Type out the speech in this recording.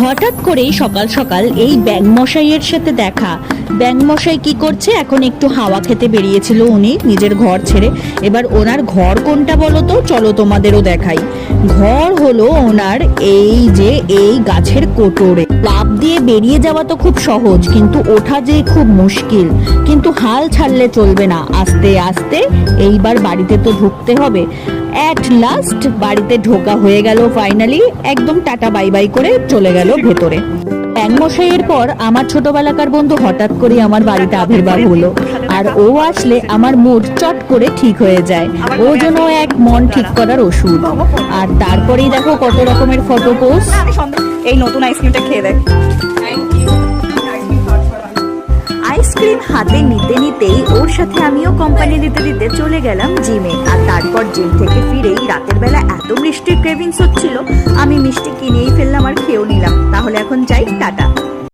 হঠাৎ করেই সকাল সকাল এই ব্যাঙ মশাইয়ের সাথে দেখা। ব্যাঙ মশাই কি করছে, এখন একটু হাওয়া খেতে বেরিয়েছিল উনি নিজের ঘর ছেড়ে। এবার ওনার ঘর কোনটা বলো তো, চলো তোমাদেরও দেখাই। ঘর হলো ওনার এই যে এই গাছের কোটরে। লাফ দিয়ে বেরিয়ে যাওয়া তো খুব সহজ, কিন্তু ওঠা যে খুব মুশকিল। কিন্তু হাল ছাড়লে চলবে না, আস্তে আস্তে এইবার বাড়িতে তো ঢুকতে হবে। অ্যাট লাস্ট বাড়িতে ঢোকা হয়ে গেল ফাইনালি। একদম টাটা বাই বাই করে চলে গেল ভেতরে। ব্যাঙ মশাইয়ের পর আমার ছোটবেলাকার বন্ধু হঠাৎ করে আমার বাড়িতে আবির্ভাব হলো। আর ও আসলে আমার মুড চট করে ঠিক হয়ে যায়। ও যেন এক মন ঠিক করার ওষুধ। আর তারপরেই দেখো কত রকমের ফটো পোস্ট। এই নতুন আইসক্রিমটা খেয়ে দেখ। আইসক্রিম হাতে নিতে নিতেই ওর সাথে আমিও কোম্পানি দিতে দিতে চলে গেলাম জিমে। আর তারপর জিম থেকে ফিরেই রাতের বেলা এত মিষ্টির ক্রেভিংস হচ্ছিল, আমি মিষ্টি কিনেই ফেললাম আর খেয়েও